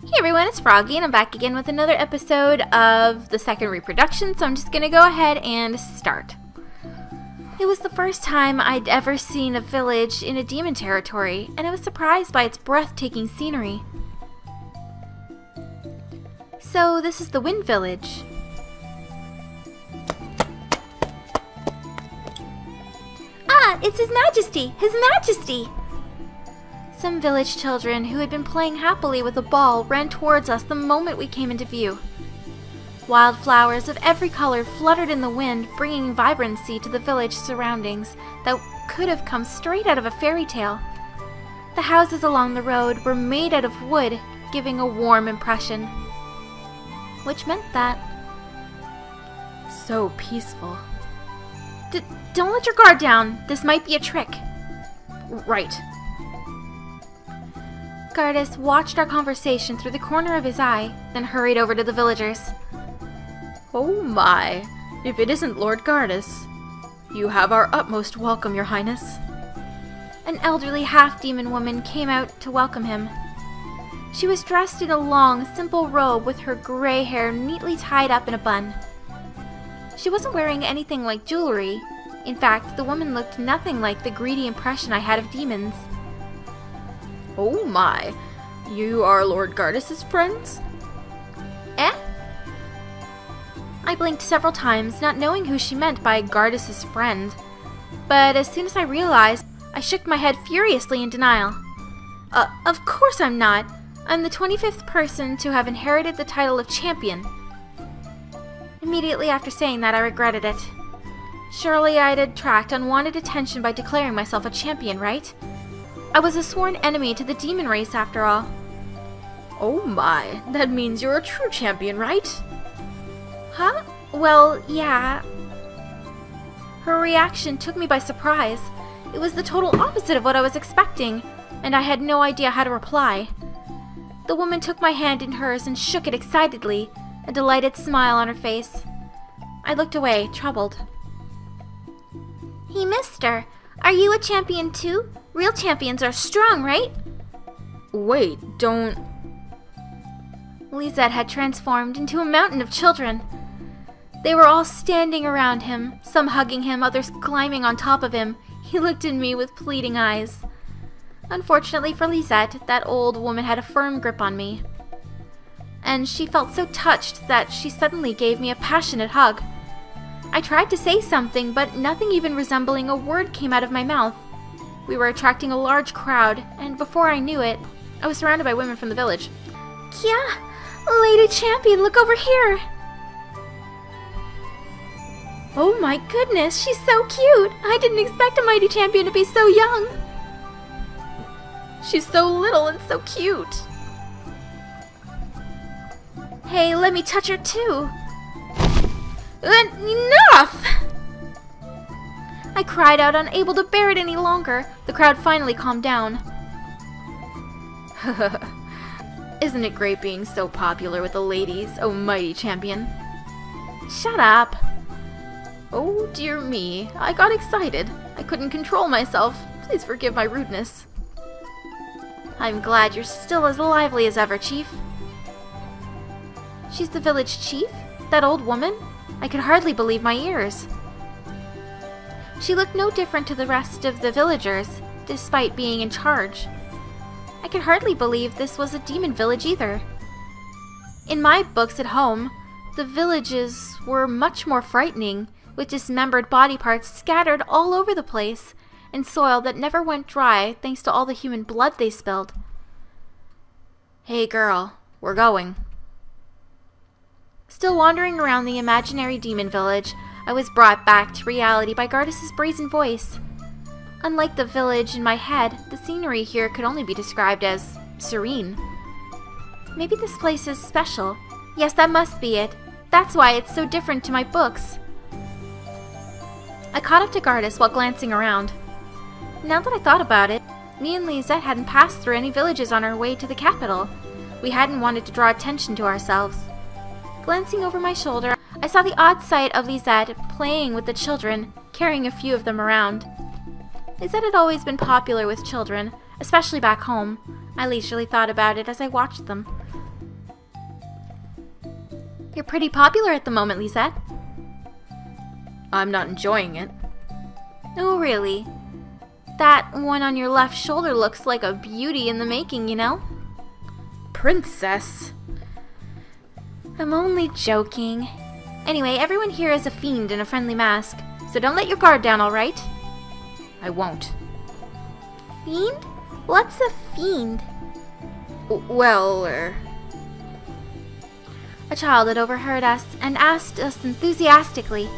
Hey everyone, it's Froggy, and I'm back again with another episode of the second reproduction, so I'm just gonna go ahead and start. It was the first time I'd ever seen a village in a demon territory, and I was surprised by its breathtaking scenery. So this is the Wind Village. Ah, it's His Majesty! His Majesty! Some village children who had been playing happily with a ball ran towards us the moment we came into view. Wildflowers of every color fluttered in the wind, bringing vibrancy to the village surroundings that could have come straight out of a fairy tale. The houses along the road were made out of wood, giving a warm impression, which meant that so peaceful. Don't let your guard down. This might be a trick. Right. Gardis watched our conversation through the corner of his eye, then hurried over to the villagers. Oh my, if it isn't Lord Gardis. You have our utmost welcome, Your Highness. An elderly half-demon woman came out to welcome him. She was dressed in a long, simple robe with her gray hair neatly tied up in a bun. She wasn't wearing anything like jewelry. In fact, the woman looked nothing like the greedy impression I had of demons. Oh my, you are Lord Gardis' friends? Eh? I blinked several times, not knowing who she meant by Gardis' friend. But as soon as I realized, I shook my head furiously in denial. Of course I'm not. I'm the 25th person to have inherited the title of champion. Immediately after saying that, I regretted it. Surely I'd attract unwanted attention by declaring myself a champion, right? I was a sworn enemy to the demon race, after all. Oh my, that means you're a true champion, right? Huh? Well, yeah. Her reaction took me by surprise. It was the total opposite of what I was expecting, and I had no idea how to reply. The woman took my hand in hers and shook it excitedly, a delighted smile on her face. I looked away, troubled. Hey, mister, are you a champion too? Real champions are strong, right? Wait, don't... Lisette had transformed into a mountain of children. They were all standing around him, some hugging him, others climbing on top of him. He looked at me with pleading eyes. Unfortunately for Lisette, that old woman had a firm grip on me. And she felt so touched that she suddenly gave me a passionate hug. I tried to say something, but nothing even resembling a word came out of my mouth. We were attracting a large crowd, and before I knew it, I was surrounded by women from the village. Kya! Lady Champion, look over here! Oh my goodness, she's so cute! I didn't expect a mighty champion to be so young! She's so little and so cute! Hey, let me touch her too! Enough! I cried out, unable to bear it any longer. The crowd finally calmed down. Isn't it great being so popular with the ladies, oh mighty champion? Shut up. Oh dear me, I got excited. I couldn't control myself. Please forgive my rudeness. I'm glad you're still as lively as ever, Chief. She's the village chief? That old woman? I could hardly believe my ears. She looked no different to the rest of the villagers, despite being in charge. I could hardly believe this was a demon village either. In my books at home, the villages were much more frightening, with dismembered body parts scattered all over the place, and soil that never went dry thanks to all the human blood they spilled. Hey girl, we're going. Still wandering around the imaginary demon village, I was brought back to reality by Gardis' brazen voice. Unlike the village in my head, the scenery here could only be described as serene. Maybe this place is special. Yes, that must be it. That's why it's so different to my books. I caught up to Gardis while glancing around. Now that I thought about it, me and Lisette hadn't passed through any villages on our way to the capital. We hadn't wanted to draw attention to ourselves. Glancing over my shoulder, I saw the odd sight of Lisette playing with the children, carrying a few of them around. Lisette had always been popular with children, especially back home. I leisurely thought about it as I watched them. You're pretty popular at the moment, Lisette. I'm not enjoying it. Oh, really? That one on your left shoulder looks like a beauty in the making, you know? Princess! I'm only joking. Anyway, everyone here is a fiend in a friendly mask, so don't let your guard down, alright? I won't. Fiend? What's a fiend? Well, A child had overheard us and asked us enthusiastically.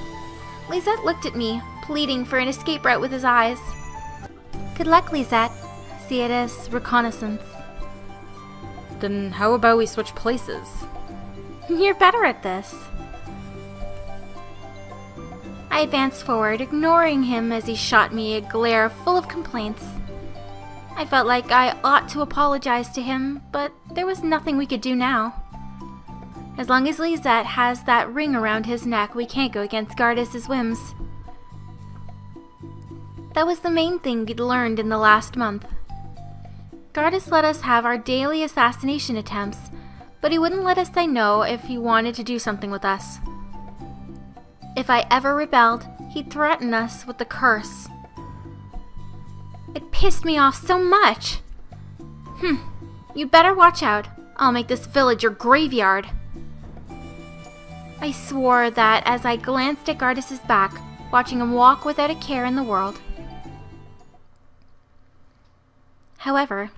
Lisette looked at me, pleading for an escape route with his eyes. Good luck, Lisette. See it as reconnaissance. Then how about we switch places? You're better at this. I advanced forward, ignoring him as he shot me a glare full of complaints. I felt like I ought to apologize to him, but there was nothing we could do now. As long as Lisette has that ring around his neck, we can't go against Gardis' whims. That was the main thing we'd learned in the last month. Gardis let us have our daily assassination attempts, but he wouldn't let us say no if he wanted to do something with us. If I ever rebelled, he'd threaten us with the curse. It pissed me off so much. You better watch out. I'll make this village your graveyard. I swore that as I glanced at Gardis' back, watching him walk without a care in the world. However,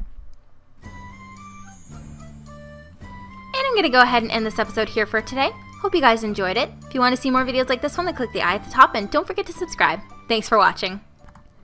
and I'm going to go ahead and end this episode here for today. Hope you guys enjoyed it. If you want to see more videos like this one, then click the eye at the top and don't forget to subscribe. Thanks for watching.